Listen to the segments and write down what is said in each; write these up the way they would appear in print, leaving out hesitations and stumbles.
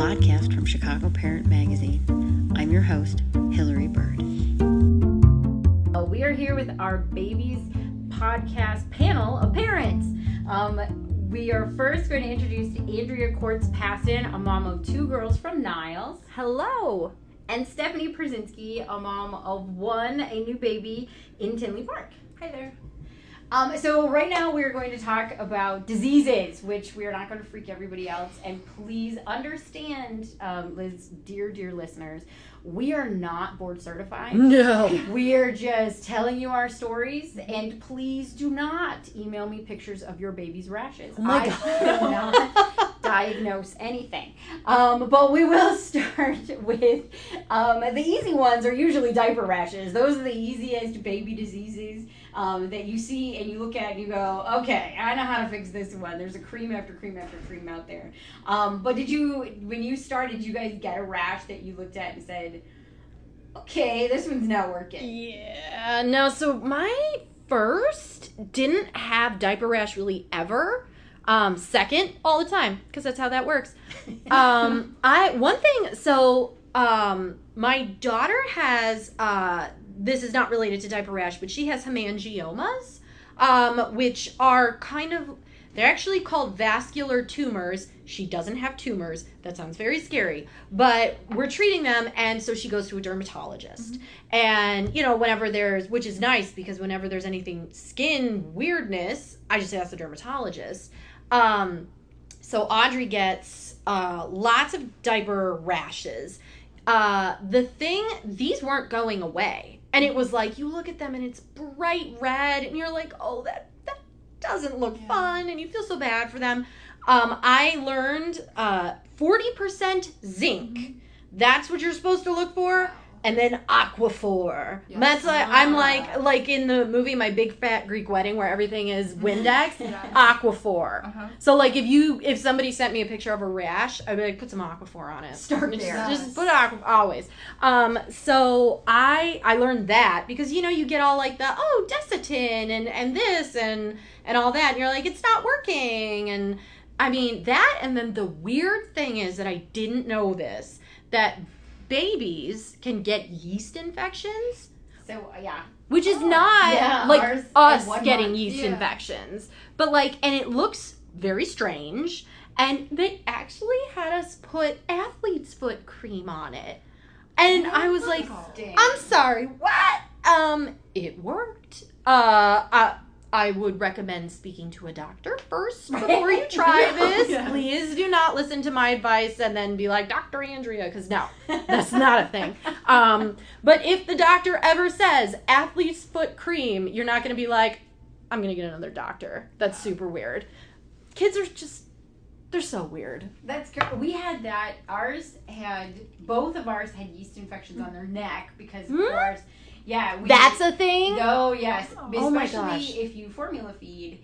podcast from Chicago Parent Magazine. I'm your host, Hillary Bird. We are here with our Babies podcast panel of parents. We are first going to introduce Andrea Quartz-Paston, a mom of 2 girls from Niles. Hello. And Stephanie Przinski, a mom of 1, a new baby in Tinley Park. Hi there. So right now we're going to talk about diseases, which we are not going to freak everybody else. And please understand, Liz, dear listeners, we are not board certified. No. We are just telling you our stories, and please do not email me pictures of your baby's rashes. Oh my I cannot diagnose anything. But we will start with the easy ones are usually diaper rashes. Those are the easiest baby diseases that you see and you look at and you go, okay, I know how to fix this one. There's a cream after cream after cream out there. But when you started, did you guys get a rash that you looked at and said, okay, this one's not working? Yeah, no, so my first didn't have diaper rash really ever. Second, all the time, because that's how that works. My daughter has, this is not related to diaper rash, but she has hemangiomas, which are they're actually called vascular tumors. She doesn't have tumors. That sounds very scary, but we're treating them, and so she goes to a dermatologist. Mm-hmm. And, which is nice, because whenever there's anything skin weirdness, I just ask the dermatologist. So Audrey gets lots of diaper rashes. These weren't going away. And it was like, you look at them and it's bright red, and you're like, oh, that doesn't look fun, and you feel so bad for them. I learned 40% zinc. Mm-hmm. That's what you're supposed to look for. Wow. And then Aquaphor. Yes. That's I'm like in the movie My Big Fat Greek Wedding, where everything is Windex. Aquaphor. Uh-huh. So like if somebody sent me a picture of a rash, I'd be like, put some Aquaphor on it. Start there. Just put Aquaphor always. So I learned that because you get all like the Desitin and this and all that, and you're like, it's not working. And I mean that, and then the weird thing is that I didn't know this, that babies can get yeast infections. So, yeah. Which is not like us getting yeast infections. But and it looks very strange. And they actually had us put athlete's foot cream on it. And I was like, I'm sorry, what? It worked. I would recommend speaking to a doctor first before you try this. Yes. Please do not listen to my advice and then be like, Dr. Andrea, because no, that's not a thing. But if the doctor ever says athlete's foot cream, you're not going to be like, I'm going to get another doctor. That's super weird. Kids are they're so weird. That's great. We had that. Both of ours had yeast infections on their neck because of course. Yeah, that's a thing? Oh, yes. Oh my gosh. Especially if you formula feed,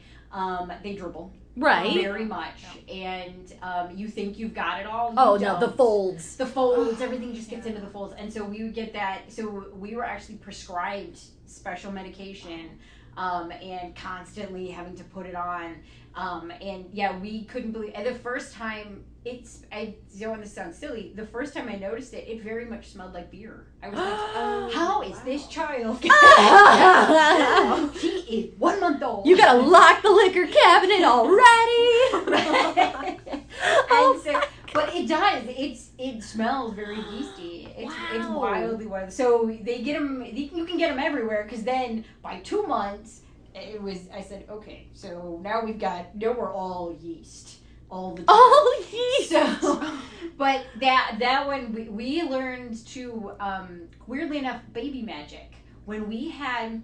they dribble. Right. Very much. And you think you've got it all. Oh, no, the folds. The folds, everything just gets into the folds. And so we would get that. So we were actually prescribed special medication and constantly having to put it on. And yeah, we couldn't believe it. The first time, I don't want to sound silly, the first time I noticed it, it very much smelled like beer. I was like, how is this child? He is 1 month old. You gotta lock the liquor cabinet already. But it does. It smells very yeasty. It's wildly wild. So they get them. You can get them everywhere because then by 2 months, I said, okay, so now we're all yeast. All the time. All yeast. So, but that one we learned to weirdly enough, baby magic. When we had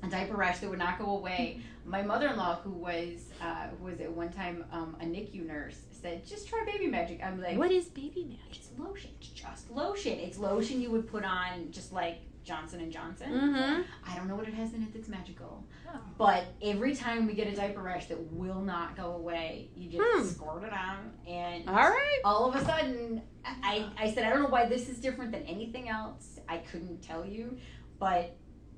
a diaper rash that would not go away, my mother-in-law, who was at one time a NICU nurse, said, just try baby magic. I'm like, what is baby magic? It's lotion. It's just lotion. It's lotion you would put on just like Johnson & Johnson. Mm-hmm. I don't know what it has in it that's magical. Oh. But every time we get a diaper rash that will not go away, you just squirt it on, and all of a sudden, I said, I don't know why this is different than anything else. I couldn't tell you, but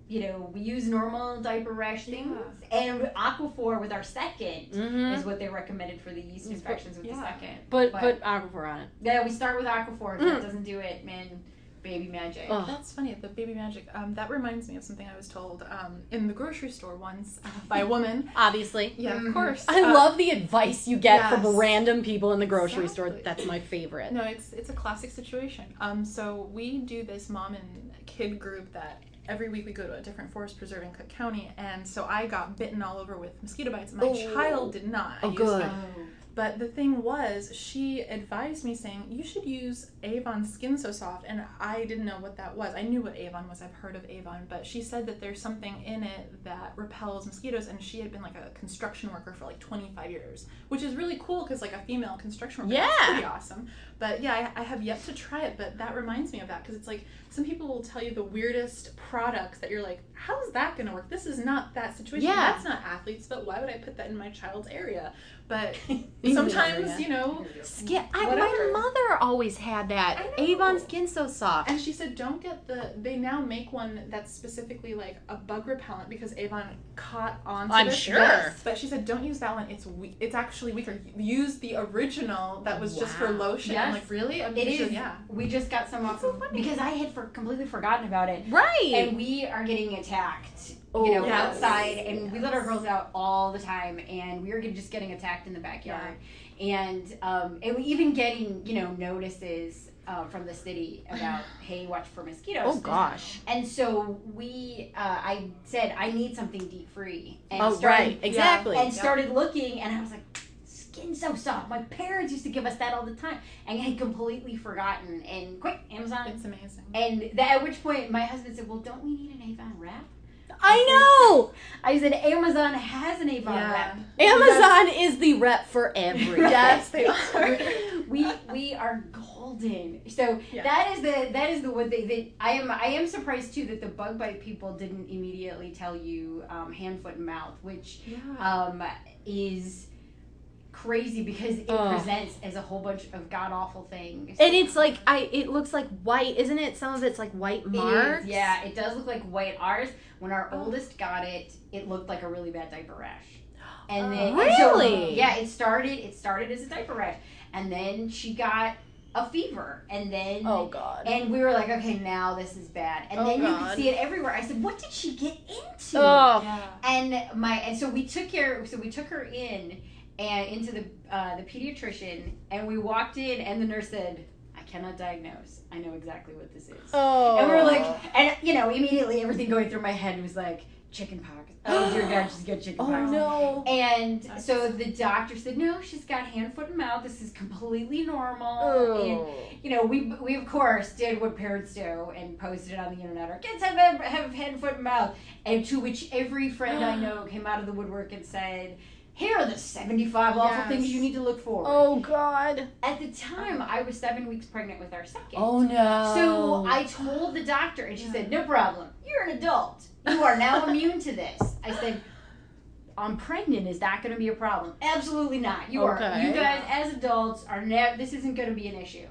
we use normal diaper rash things, and Aquaphor with our second is what they recommended for the yeast infections with the second. But put Aquaphor on it. Yeah, we start with Aquaphor. If that doesn't do it, man, baby magic. Oh. That's funny, the baby magic. That reminds me of something I was told in the grocery store once by a woman. Obviously. Yeah, of course. I love the advice you get from random people in the grocery store. That's my favorite. No, it's a classic situation. So we do this mom and kid group that every week we go to a different forest preserve in Cook County, and so I got bitten all over with mosquito bites. My child did not. Good. But the thing was, she advised me saying, you should use Avon Skin So Soft, and I didn't know what that was. I knew what Avon was. I've heard of Avon, but she said that there's something in it that repels mosquitoes, and she had been like a construction worker for like 25 years, which is really cool because like a female construction worker, that's pretty awesome. But yeah, I have yet to try it, but that reminds me of that because it's like some people will tell you the weirdest products that you're like, how is that going to work? This is not that situation. Yeah. That's not athletes, but why would I put that in my child's area? But sometimes, Skin. My mother always had that. Avon Skin So Soft. And she said, don't get they now make one that's specifically like a bug repellent because Avon caught on to I'm this. sure. Yes. But she said, don't use that one. It's actually weaker. Use the original that was just for lotion. Yes. I'm like, really? It is. Yeah. We just got some off because I had completely forgotten about it. Right. And we are getting attacked. Outside, and we let our girls out all the time, and we were just getting attacked in the backyard, and we even getting notices from the city about hey, watch for mosquitoes. Oh gosh! And so I said I need something deep free, and started looking, and I was like, Skin So Soft. My parents used to give us that all the time, and I had completely forgotten. And quick, Amazon. It's amazing. And at which point my husband said, well, don't we need an Avon wrap? I know! I said, Amazon has an Avon rep. Amazon is the rep for everything. Yes, they are. we are golden. So that is the one thing that I am surprised too that the bug bite people didn't immediately tell you hand, foot, and mouth, which is crazy because it presents as a whole bunch of god awful things. And it's like it looks like white, isn't it? Some of it's like white marks. Yeah, it does look like white. Ours, when our oldest got it, it looked like a really bad diaper rash. And then really? It started as a diaper rash. And then she got a fever. And then and we were like, okay, now this is bad. And then you could see it everywhere. I said, what did she get into? And so we took her in and into the pediatrician, and we walked in, and the nurse said, I cannot diagnose. I know exactly what this is. Oh. And we were like, and immediately everything going through my head was like, chicken pox. Oh dear God, she's got chicken pox. Oh no. And so the doctor said, no, she's got hand, foot, and mouth. This is completely normal. Oh. And we of course did what parents do and posted it on the internet. Our kids have hand, foot, and mouth. And to which every friend I know came out of the woodwork and said, here are the 75 awful things you need to look for. Oh, God. At the time, I was 7 weeks pregnant with our second. Oh, no. So I told the doctor, and she said, no problem. You're an adult. You are now immune to this. I said, I'm pregnant. Is that going to be a problem? Absolutely not. You are. You guys, as adults, are never. This isn't going to be an issue.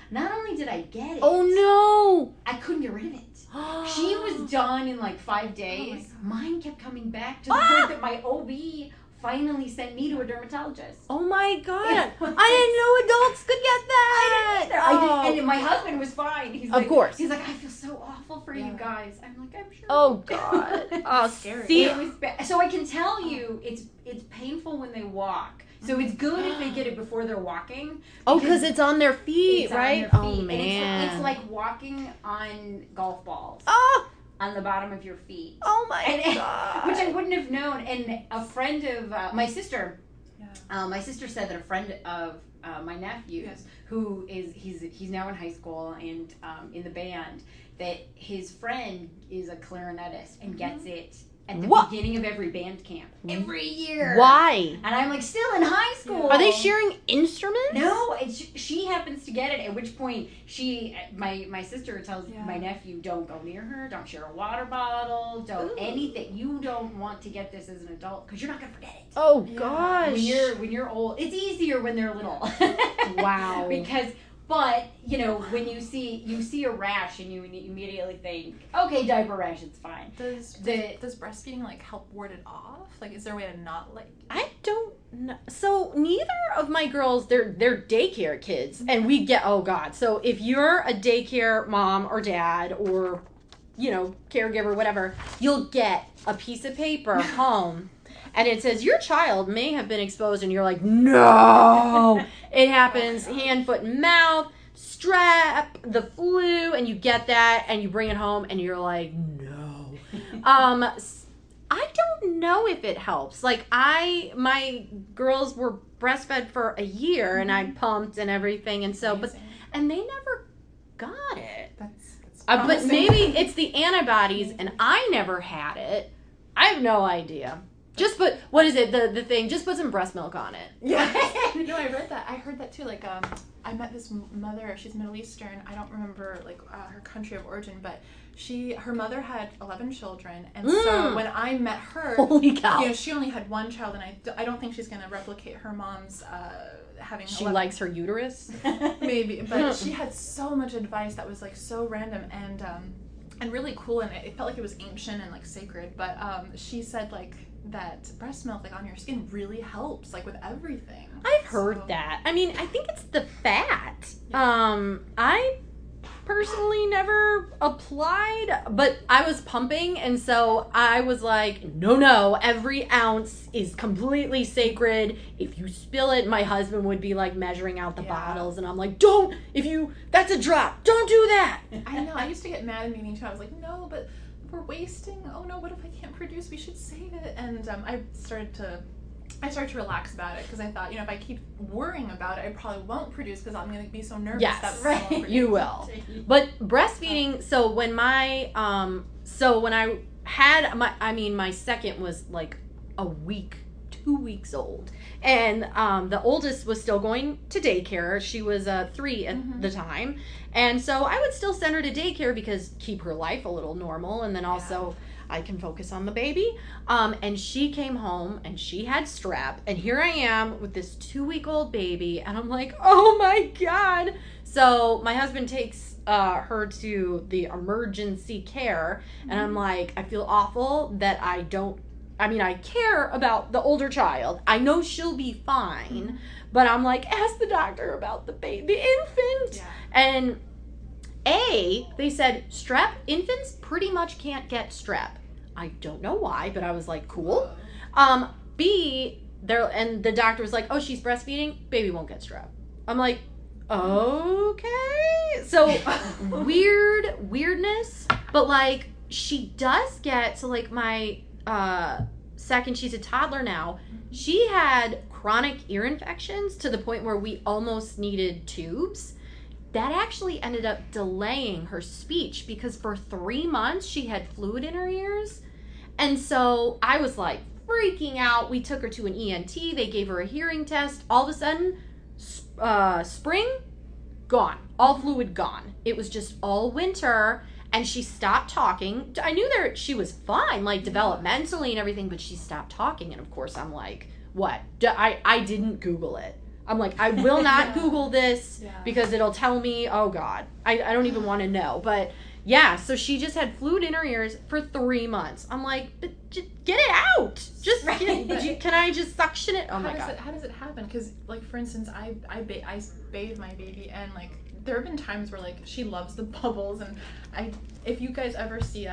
Not only did I get it. Oh, no. I couldn't get rid of it. She was done in like 5 days. Mine kept coming back to the point that my OB finally sent me to a dermatologist. Oh my God. I didn't know adults could get that. I did, and my husband was fine. He's like, of course. He's like, I feel so awful for you guys. I'm like, I'm sure. Oh God. Oh, scary. It was bad. So I can tell you, it's painful when they walk. So it's good if they get it before they're walking. Because it's on their feet, right? On their feet. Oh man. And it's like walking on golf balls. Oh. On the bottom of your feet. Oh my God. Which I wouldn't have known. And a friend of my sister, my sister said that a friend of my nephew's, who is he's now in high school and in the band, that his friend is a clarinetist and gets it at the beginning of every band camp every year. Why? And I'm like, still in high school. Are they sharing instruments? No, she happens to get it. At which point, my sister tells my nephew, don't go near her, don't share a water bottle, don't anything. You don't want to get this as an adult because you're not gonna forget it. Oh gosh. When you're old, it's easier when they're little. Wow. Because But, when you see a rash and you immediately think, okay, diaper rash, it's fine. Does breastfeeding like help ward it off? Like, is there a way to not like? I don't know. So neither of my girls, they're daycare kids, and we get, oh God. So if you're a daycare mom or dad or, caregiver, whatever, you'll get a piece of paper home. And it says, your child may have been exposed, and you're like, no, it happens, hand, foot, and mouth, strep, the flu, and you get that, and you bring it home, and you're like, no. I don't know if it helps. Like, my girls were breastfed for a year, and I pumped and everything, and so, and they never got it. That's but maybe it's the antibodies, and I never had it. I have no idea. Just put, what is it, the thing, just put some breast milk on it. Yeah. No, I read that. I heard that too. Like, I met this mother, she's Middle Eastern. I don't remember, like, her country of origin, but her mother had 11 children. And so when I met her, holy cow. She only had one child, and I don't think she's going to replicate her mom's having She 11. likes her uterus? Maybe. But she had so much advice that was, like, so random and really cool, and it felt like it was ancient and, like, sacred. But she said, like, that breast milk, like, on your skin really helps, like, with everything. I've heard that. I mean, I think it's the fat. I personally never applied, but I was pumping, and so I was like, no, every ounce is completely sacred. If you spill it, my husband would be like measuring out the bottles, and I'm like, that's a drop, don't do that. I know, I used to get mad at meetings too. I was like, no, but we're wasting. Oh no, what if I can't produce? We should save it. And I started to relax about it, because I thought, if I keep worrying about it, I probably won't produce, because I'm going to be so nervous. Yes, that I won't produce. You will. But breastfeeding, so when I had my second was like 2 weeks old, and the oldest was still going to daycare. She was 3 at the time, and so I would still send her to daycare because keep her life a little normal, and then also I can focus on the baby. And she came home and she had strep, and here I am with this 2-week-old baby, and I'm like, oh my God. So my husband takes her to the emergency care, and I'm like, I feel awful that I care about the older child. I know she'll be fine, but I'm like, ask the doctor about the infant. Yeah. And they said strep, infants pretty much can't get strep. I don't know why, but I was like, cool. B, and the doctor was like, oh, she's breastfeeding, baby won't get strep. I'm like, okay. So weirdness, but like she does get, so like my second, she's a toddler now, she had chronic ear infections to the point where we almost needed tubes. That actually ended up delaying her speech, because for 3 months she had fluid in her ears. And so I was like freaking out. We took her to an ENT. They gave her a hearing test. All of a sudden, spring, gone. All fluid gone. It was just all winter, and she stopped talking. I knew she was fine, like developmentally and everything, but she stopped talking. And of course I'm like, what? I didn't Google it. I'm like, I will not Google this because it'll tell me, oh God, I don't even want to know. But yeah, so she just had fluid in her ears for 3 months. I'm like, but get it out. Just can I just suction it? Oh my God. How does it happen? Because, like, for instance, I bathe my baby, and like there have been times where like she loves the bubbles, and if you guys ever see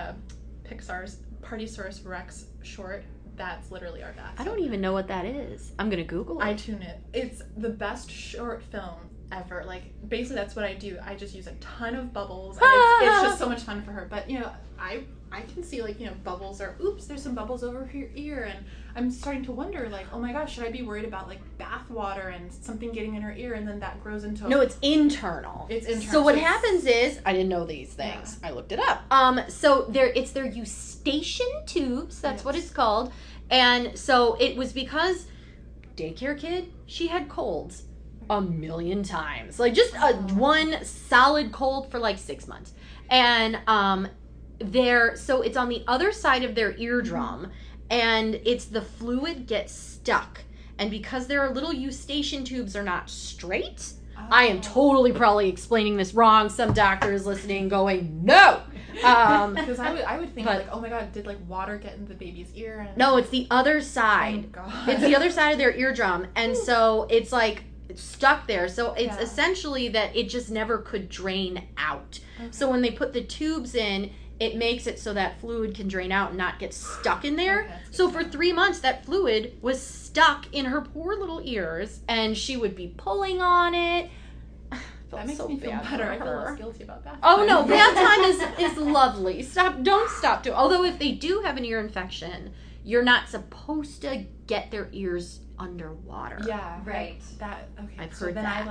Pixar's Partysaurus Rex short, that's literally our bath. I don't even know what that is. I'm gonna Google it. iTunes it. It's the best short film ever. Like, basically that's what I do. I just use a ton of bubbles, and it's just so much fun for her. But I can see, like, bubbles, or oops, there's some bubbles over her ear, and I'm starting to wonder, like, oh my gosh, should I be worried about like bath water and something getting in her ear, and then that grows into No, it's internal. It's internal. So what happens is, I didn't know these things. I looked it up. So it's their eustachian tubes, that's what it's called. And so it was because daycare kid, she had colds a million times. Like just one solid cold for like 6 months. And so it's on the other side of their eardrum, and it's the fluid gets stuck. And because their little eustachian tubes are not straight, I am totally probably explaining this wrong. Some doctor is listening going, no! Because I would think, like, oh my god, did, like, water get in the baby's ear? And... No, it's the other side. Oh god. It's the other side of their eardrum. And so it's, like, it's stuck there. So it's essentially that it just never could drain out. Okay. So when they put the tubes in, it makes it so that fluid can drain out and not get stuck in there. Okay, so for 3 months, that fluid was stuck in her poor little ears, and she would be pulling on it. That makes me feel better. I feel less guilty about bath time. Oh no, bath time is lovely. Don't stop doing. Although if they do have an ear infection, you're not supposed to get their ears underwater. Yeah, right. That okay. I've so heard then that.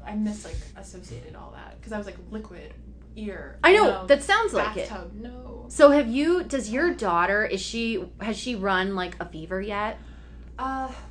I miss associated all that because I was like liquid ear. I know that sounds like bathtub, it. No. So has your daughter? Has she run like a fever yet?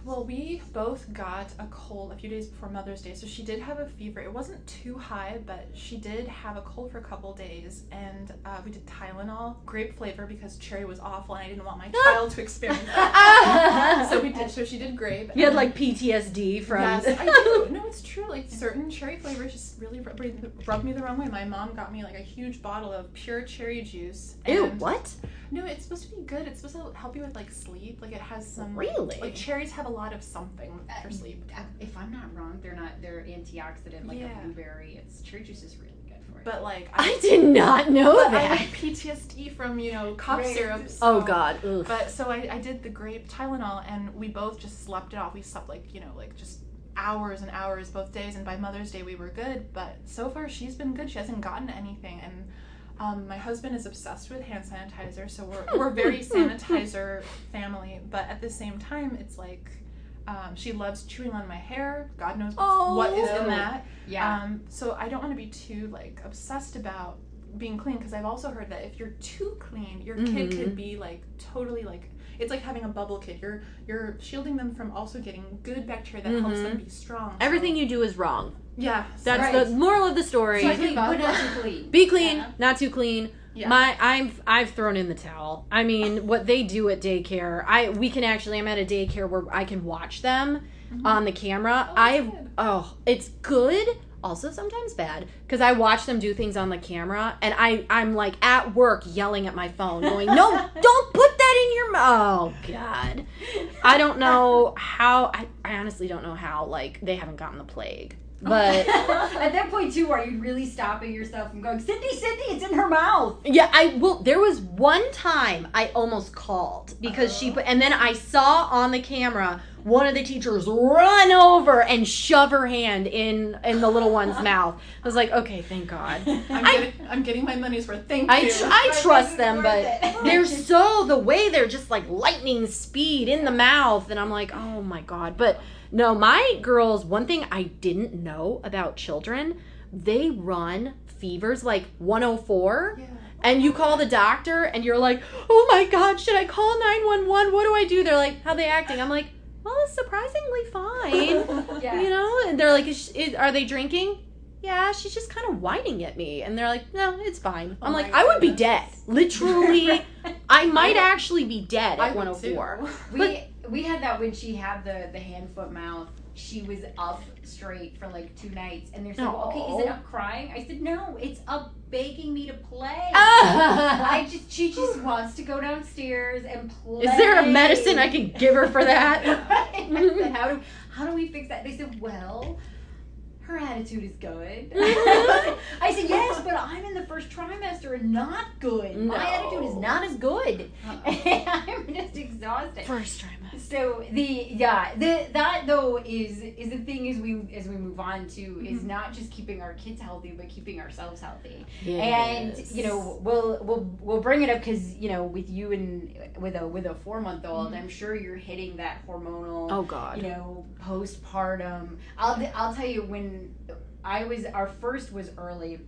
Well, we both got a cold a few days before Mother's Day, so she did have a fever. It wasn't too high, but she did have a cold for a couple days, and we did Tylenol, grape flavor, because cherry was awful, and I didn't want my child to experience that. So she did grape. You had like PTSD from... Yes, I do. No, it's true. Like, certain cherry flavors just really rubbed me the wrong way. My mom got me like a huge bottle of pure cherry juice. Ew, what? No, it's supposed to be good. It's supposed to help you with like sleep. Like, it has some... Really? Like, cherries have a lot of something for sleep. If I'm not wrong, they're antioxidant, like a blueberry. Cherry juice is really good for you. But like I did not know that. I had PTSD from cough syrups. Oh god. Oof. But so I did the grape Tylenol, and we both just slept it off. We slept like just hours and hours both days, and by Mother's Day we were good. But so far she's been good. She hasn't gotten anything, and my husband is obsessed with hand sanitizer, so we're very sanitizer family. But at the same time, it's like she loves chewing on my hair. God knows what is in that. Yeah. So I don't want to be too like obsessed about being clean, because I've also heard that if you're too clean, your kid could be like totally like, it's like having a bubble kid. You're shielding them from also getting good bacteria that helps them be strong. Everything you do is wrong. Yeah, that's the moral of the story. So but not too clean. Be clean, not too clean. Yeah. I've thrown in the towel. I mean, what they do at daycare, I'm at a daycare where I can watch them on the camera. It's good. Also sometimes bad, because I watch them do things on the camera, and I'm like at work yelling at my phone going, no, don't put that in your mouth. Oh god. I don't know how, I honestly don't know how, like, they haven't gotten the plague. But at that point too, are you really stopping yourself from going, Cindy, it's in her mouth? Yeah, there was one time I almost called because and then I saw on the camera one of the teachers run over and shove her hand in the little one's mouth. I was like, okay, thank God. I'm getting my money's worth. Thank you. I trust them, but the way they're just like lightning speed in the mouth, and I'm like, oh my God. But no, my girls, one thing I didn't know about children, they run fevers like 104. Yeah. And you call the doctor and you're like, oh my God, should I call 911? What do I do? They're like, how are they acting? I'm like, well, it's surprisingly fine. Yeah. And they're like, are they drinking? Yeah, she's just kind of whining at me. And they're like, no, it's fine. I'm like, I would be dead. Literally, I might actually be dead at 104. We had that when she had the hand, foot, mouth. She was up straight for like 2 nights, and they're saying, okay, is it up crying? I said, no, it's up begging me to play. She just wants to go downstairs and play. Is there a medicine I can give her for that? I said, how do we fix that? They said, well, her attitude is good. I said, yes, but I'm in the first trimester and not good. No. My attitude is not as good. I'm just exhausted. First trimester. So that though is the thing as we move on to is not just keeping our kids healthy, but keeping ourselves healthy. Yes. And we'll bring it up because with you and with a 4-month-old, I'm sure you're hitting that hormonal. Oh God. Postpartum. I'll tell you, when our first was early.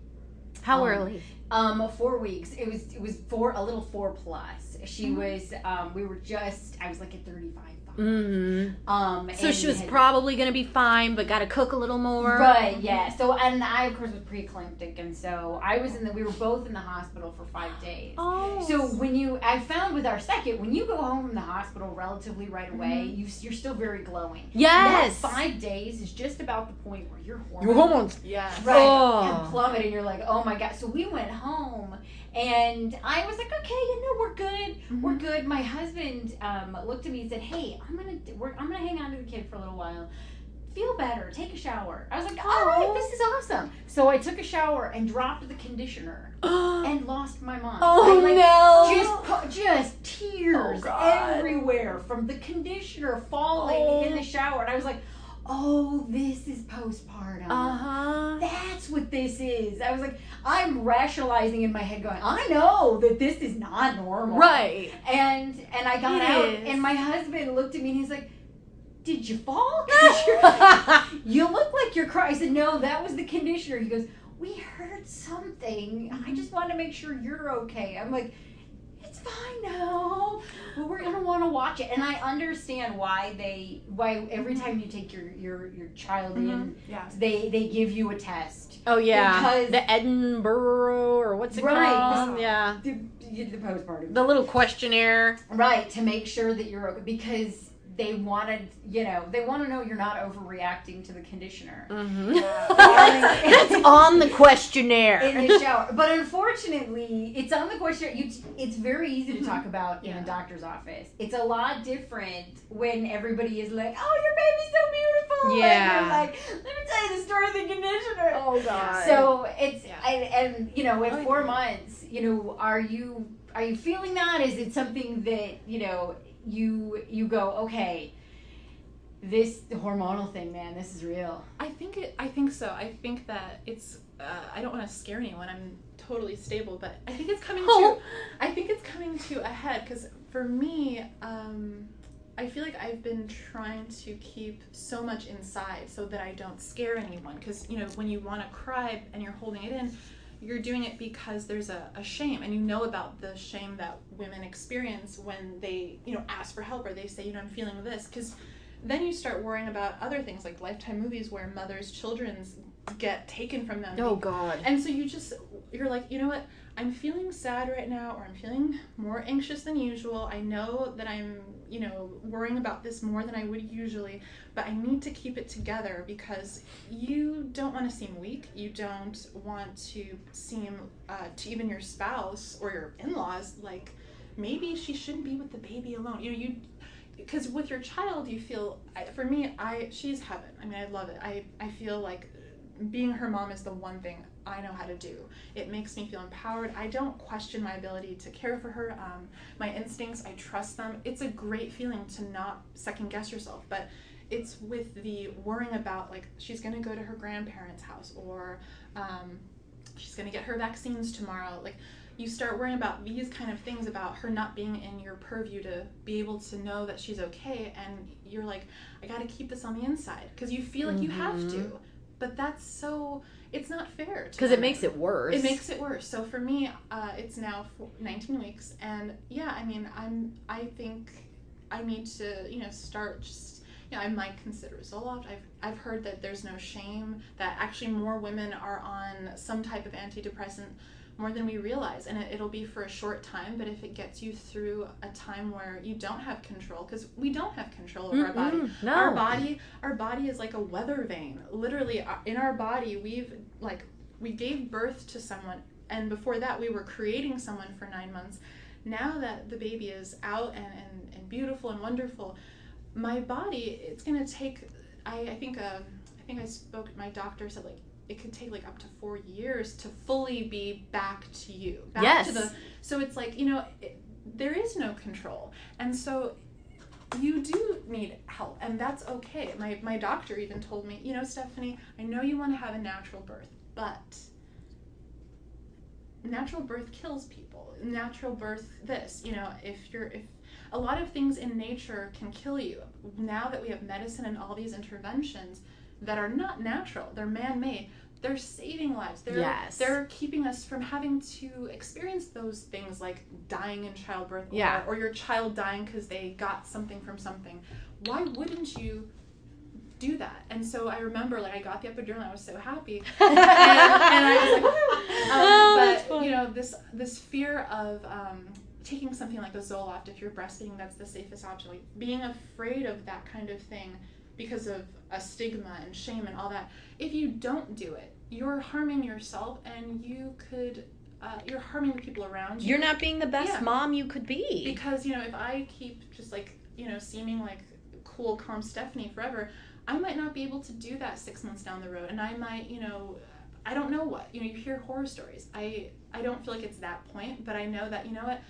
How early? 4 weeks. It was a little 4+. She was. I was like at 35.5. Mm-hmm. So she was probably going to be fine, but got to cook a little more. Right, yeah. So, and I, of course, was preeclamptic, and so we were both in the hospital for 5 days. Oh. So I found with our second, when you go home from the hospital relatively right away, you're still very glowing. Yes. That 5 days is just about the point where your hormones. Yeah. Right. Oh. And plummet, and you're like, oh my God. So we went home, and I was like, okay, we're good. We're good. My husband looked at me and said, hey, I'm gonna hang on to the kid for a little while. Feel better. Take a shower. I was like, all right, this is awesome. So I took a shower and dropped the conditioner and lost my mind. Oh, no. Just tears everywhere from the conditioner falling in the shower. And I was like, oh, this is postpartum. That's what this is. I was like, I'm rationalizing in my head going, I know that this is not normal. Right. And I got out, and my husband looked at me and he's like, did you fall? You look like you're crying. I said, no, that was the conditioner. He goes, we heard something. I just want to make sure you're okay. I'm like, it's fine now. Well, we're gonna want to watch it, and I understand why every time you take your child in, they give you a test. Oh yeah, because the Edinburgh or what's it called? Yeah, the postpartum. The little questionnaire. Right, to make sure that you're okay, because they want to know you're not overreacting to the conditioner. That's on the questionnaire. In the shower. But unfortunately, it's on the questionnaire. It's very easy to talk about in a doctor's office. It's a lot different when everybody is like, oh, your baby's so beautiful. Yeah. And you're like, let me tell you the story of the conditioner. Oh, God. So it's, and at 4 months, are you feeling that? Is it something that, you go, okay, this hormonal thing, man, this is real? I think so. I think that it's I don't want to scare anyone. I'm totally stable, but I think it's coming to a head, because for me, I feel like I've been trying to keep so much inside so that I don't scare anyone, because when you want to cry and you're holding it in, you're doing it because there's a shame, and about the shame that women experience when they ask for help, or they say I'm feeling this, because then you start worrying about other things like Lifetime movies where mothers' children's get taken from them. Oh God. And so you're like, you know what, I'm feeling sad right now, or I'm feeling more anxious than usual. I know that I'm worrying about this more than I would usually, but I need to keep it together, because you don't want to seem weak. You don't want to seem to even your spouse or your in-laws like maybe she shouldn't be with the baby alone. Because with your child, you feel, for me, she's heaven. I mean, I love it. I feel like being her mom is the one thing I know how to do. It makes me feel empowered. I don't question my ability to care for her. My instincts, I trust them. It's a great feeling to not second guess yourself, but it's with the worrying about, like, she's going to go to her grandparents' house, or she's going to get her vaccines tomorrow. Like, you start worrying about these kind of things, about her not being in your purview to be able to know that she's okay, and you're like, I got to keep this on the inside, because you feel like you have to. But it's not fair. Because it makes it worse. It makes it worse. So for me, it's now 19 weeks, and I think I need to, start just, I might consider Zoloft. I've heard that there's no shame, that actually more women are on some type of antidepressant more than we realize, and it'll be for a short time, but if it gets you through a time where you don't have control, because we don't have control over our body. No. Our body is like a weather vane. Literally, in our body, we gave birth to someone, and before that we were creating someone for 9 months. Now that the baby is out and beautiful and wonderful, my body, it's gonna take, I think I spoke, my doctor said, like, it could take up to 4 years to fully be back to you. So it's like, there is no control. And so you do need help, and that's okay. My doctor even told me, Stephanie, I know you want to have a natural birth, but natural birth kills people. Natural birth, if a lot of things in nature can kill you. Now that we have medicine and all these interventions that are not natural, they're man-made, they're saving lives. They're keeping us from having to experience those things like dying in childbirth, or your child dying because they got something from something. why wouldn't you do that? And so I remember, like, I got the epidural and I was so happy. and I was like, but, you know, this fear of taking something like a Zoloft, if you're breastfeeding, that's the safest option. Like, being afraid of that kind of thing because of a stigma and shame and all that. If you don't do it, you're harming yourself, and you could, you're harming the people around you. You're not being the best mom you could be. Because, you know, if I keep just, like, you know, seeming like cool, calm Stephanie forever, I might not be able to do that 6 months down the road, and I might, you know, I don't know what. You know, you hear horror stories. I don't feel like it's that point, but I know that, you know what,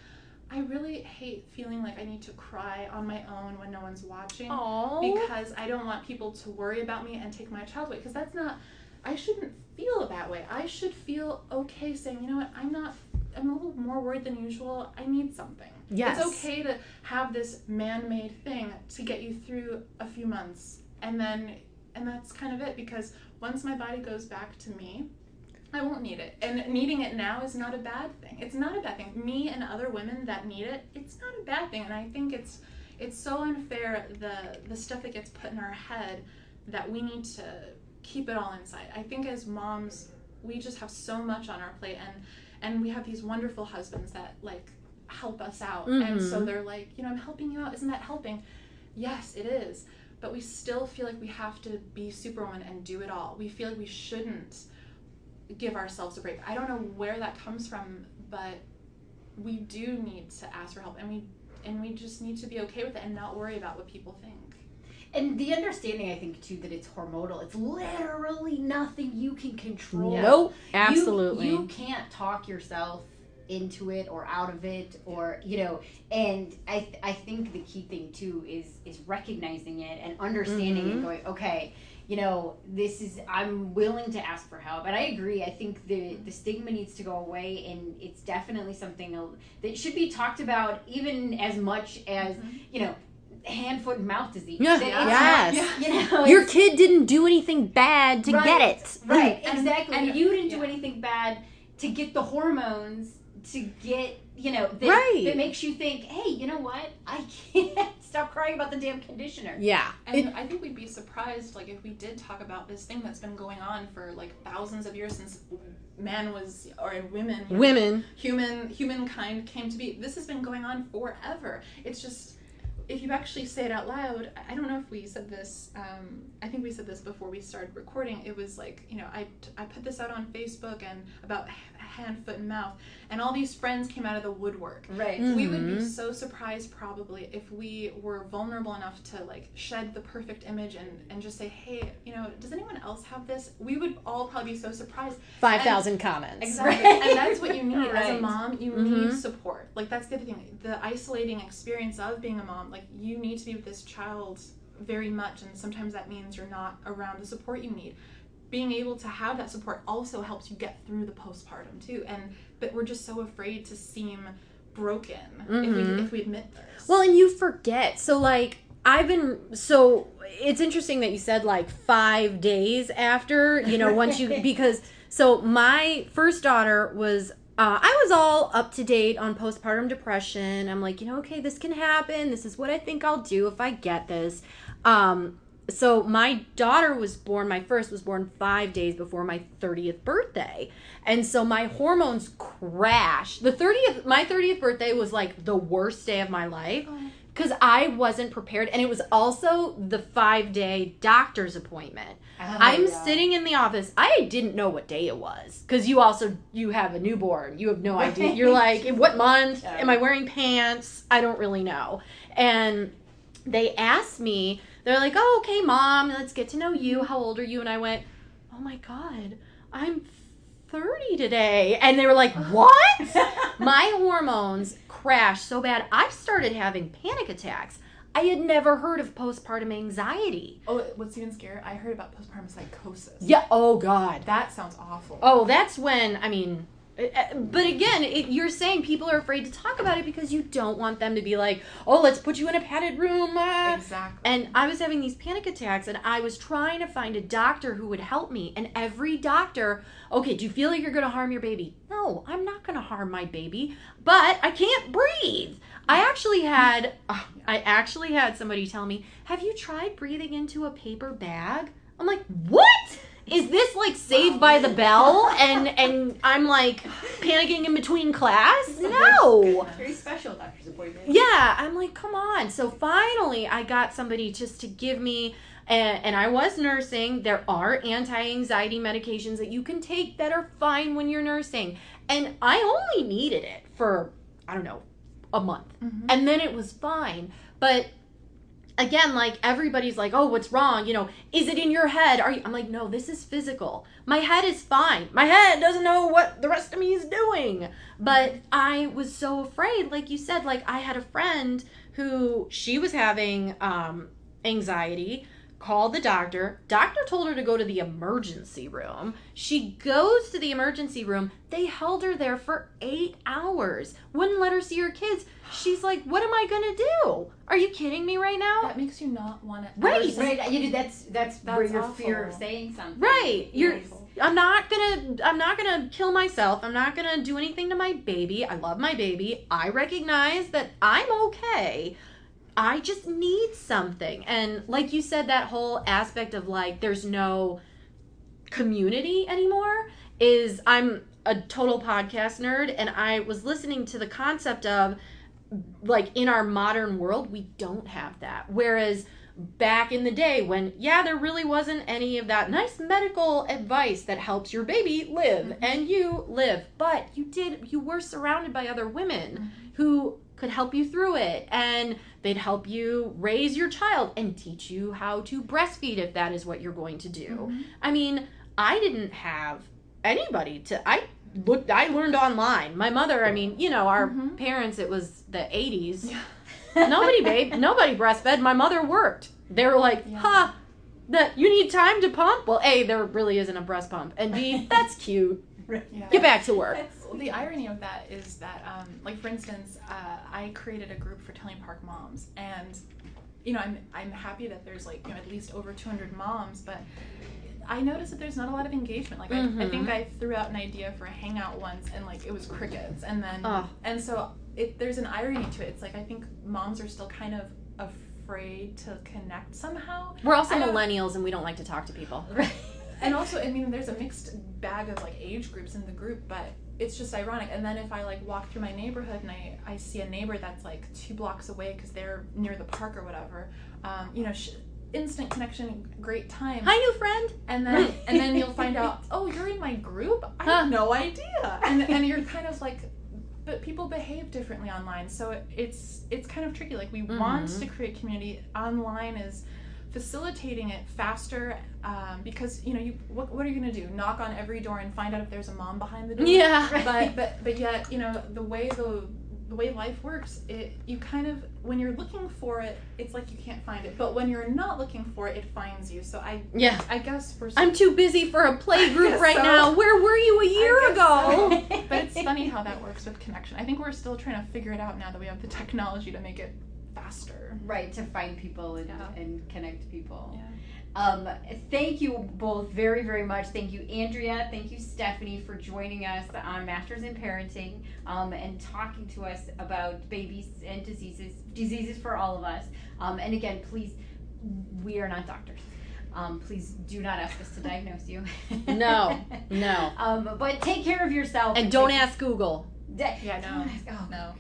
I really hate feeling like I need to cry on my own when no one's watching. Aww. Because I don't want people to worry about me and take my child away, because that's not, I shouldn't feel that way. I should feel okay saying, you know what, I'm a little more worried than usual. I need something. Yes. It's okay to have this man-made thing to get you through a few months. And that's kind of it, because once my body goes back to me, I won't need it. And needing it now is not a bad thing. It's not a bad thing. Me and other women that need it, it's not a bad thing. And I think it's so unfair, the stuff that gets put in our head, that we need to keep it all inside. I think as moms, we just have so much on our plate, and we have these wonderful husbands that, like, help us out. And so they're like, you know, I'm helping you out. Isn't that helping? Yes, it is. But we still feel like we have to be Superwoman and do it all. We feel like we shouldn't give ourselves a break. I don't know where that comes from, but we do need to ask for help, and we just need to be okay with it and not worry about what people think. And the understanding, I think, too, that it's hormonal. It's literally nothing you can control. Nope, absolutely. You can't talk yourself into it or out of it, or, you know, and I think the key thing too is recognizing it and understanding it and going, okay, you know, I'm willing to ask for help. And I agree, I think the stigma needs to go away, and it's definitely something that should be talked about even as much as, you know, hand, foot, and mouth disease. Yes. You know, your kid didn't do anything bad to get it. Right, exactly. And you didn't do anything bad to get the hormones, to get, you know, that makes you think, hey, you know what? I can't stop crying about the damn conditioner. Yeah. And I think we'd be surprised, like, if we did talk about this thing that's been going on for, like, thousands of years since man was, or humankind came to be. This has been going on forever. It's just, if you actually say it out loud, I don't know if we said this, I think we said this before we started recording. It was like, you know, I put this out on Facebook and about hand, foot, and mouth, and all these friends came out of the woodwork. Right. We would be so surprised probably if we were vulnerable enough to, like, shed the perfect image and just say, hey, you know, does anyone else have this? We would all probably be so surprised. 5,000 comments. Exactly. Right. And that's what you need as a mom. You need Mm-hmm. support. Like, that's the other thing. The isolating experience of being a mom, like, you need to be with this child very much, and sometimes that means you're not around the support you need. Being able to have that support also helps you get through the postpartum too. But we're just so afraid to seem broken if we admit this. Well, and you forget. So, like, it's interesting that you said, like, 5 days after, you know, once you, because, so my first daughter was, I was all up to date on postpartum depression. I'm like, you know, okay, this can happen. This is what I think I'll do if I get this. So my daughter my first was born 5 days before my 30th birthday. And so my hormones crashed. My 30th birthday was, like, the worst day of my life because I wasn't prepared. And it was also the 5-day doctor's appointment. I'm sitting in the office. I didn't know what day it was because you have a newborn. You have no idea. You're like, in what month? Am I wearing pants? I don't really know. And they asked me, they're like, oh, okay, Mom, let's get to know you. How old are you? And I went, oh my God, I'm 30 today. And they were like, what? My hormones crashed so bad. I started having panic attacks. I had never heard of postpartum anxiety. Oh, what's even scarier? I heard about postpartum psychosis. Yeah, oh God. That sounds awful. Oh, that's when, I mean, But again, you're saying people are afraid to talk about it because you don't want them to be like, oh, let's put you in a padded room. Exactly. And I was having these panic attacks, and I was trying to find a doctor who would help me. And every doctor, okay, do you feel like you're going to harm your baby? No, I'm not going to harm my baby, but I can't breathe. I actually had somebody tell me, have you tried breathing into a paper bag? I'm like, what? Is this like Saved by the Bell and I'm like panicking in between class? No. Very special doctor's appointment. Yeah, I'm like, come on. So finally I got somebody just to give me, and I was nursing. There are anti-anxiety medications that you can take that are fine when you're nursing. And I only needed it for, I don't know, a month. Mm-hmm. And then it was fine. But again, like, everybody's like, oh, what's wrong? You know, is it in your head? I'm like, no, this is physical. My head is fine. My head doesn't know what the rest of me is doing. But I was so afraid, like you said, like, I had a friend who, she was having anxiety, called the doctor. Doctor told her to go to the emergency room. She goes to the emergency room. They held her there for 8 hours. Wouldn't let her see her kids. She's like, what am I gonna do? Are you kidding me right now? That makes you not want to. Right. That's where your awful. fear of saying something. Right. I'm not gonna kill myself. I'm not gonna do anything to my baby. I love my baby. I recognize that I'm okay. I just need something. And like you said, that whole aspect of like there's no community anymore is, I'm a total podcast nerd, and I was listening to the concept of like in our modern world we don't have that. Whereas back in the day when there really wasn't any of that nice medical advice that helps your baby live and you live, but you were surrounded by other women who could help you through it, and they'd help you raise your child and teach you how to breastfeed if that is what you're going to do. I mean, I didn't have anybody I learned online. My mother, I mean, you know, our parents, it was the 80s. Nobody breastfed. My mother worked. They were like, that you need time to pump? Well, A, there really isn't a breast pump, and B, that's cute. Get back to work. The irony of that is that, like, for instance, I created a group for Telling Park moms, and, you know, I'm happy that there's, like, you know, at least over 200 moms, but I noticed that there's not a lot of engagement. Like, I think I threw out an idea for a hangout once, and, like, it was crickets, and then, and so there's an irony to it. It's like, I think moms are still kind of afraid to connect somehow. We're also millennials, and we don't like to talk to people. And also, I mean, there's a mixed bag of, like, age groups in the group, but it's just ironic. And then if I, like, walk through my neighborhood and I see a neighbor that's, like, 2 blocks away because they're near the park or whatever, you know, instant connection, great time. Hi, new friend. And then you'll find out, oh, you're in my group? I had no idea. And you're kind of like, but people behave differently online, so it's kind of tricky. Like, we want to create community. Online is facilitating it faster, because, you know, what are you gonna do? Knock on every door and find out if there's a mom behind the door? Yeah. But yet, you know, the way life works, you kind of, when you're looking for it, it's like you can't find it. But when you're not looking for it, it finds you. So I guess I'm too busy for a play group right now. Where were you a year ago? So. But it's funny how that works with connection. I think we're still trying to figure it out now that we have the technology to make it faster. Right, to find people and connect people. Yeah. Thank you both very, very much. Thank you, Andrea. Thank you, Stephanie, for joining us on Masters in Parenting, and talking to us about babies and diseases for all of us. And again, please, we are not doctors. Please do not ask us to diagnose you. No. But take care of yourself. And don't ask Google. No.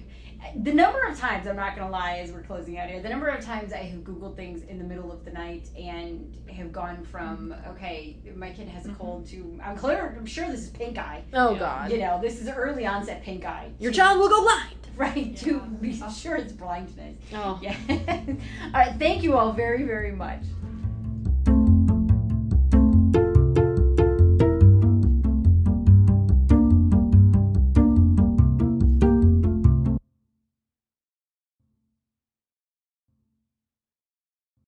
The number of times, I'm not going to lie as we're closing out here, the number of times I have Googled things in the middle of the night and have gone from, okay, my kid has a cold to, I'm sure this is pink eye. Oh, God. You know, this is early onset pink eye. Your child will go blind. Right, to be sure it's blindness. Oh. Yeah. All right, thank you all very, very much.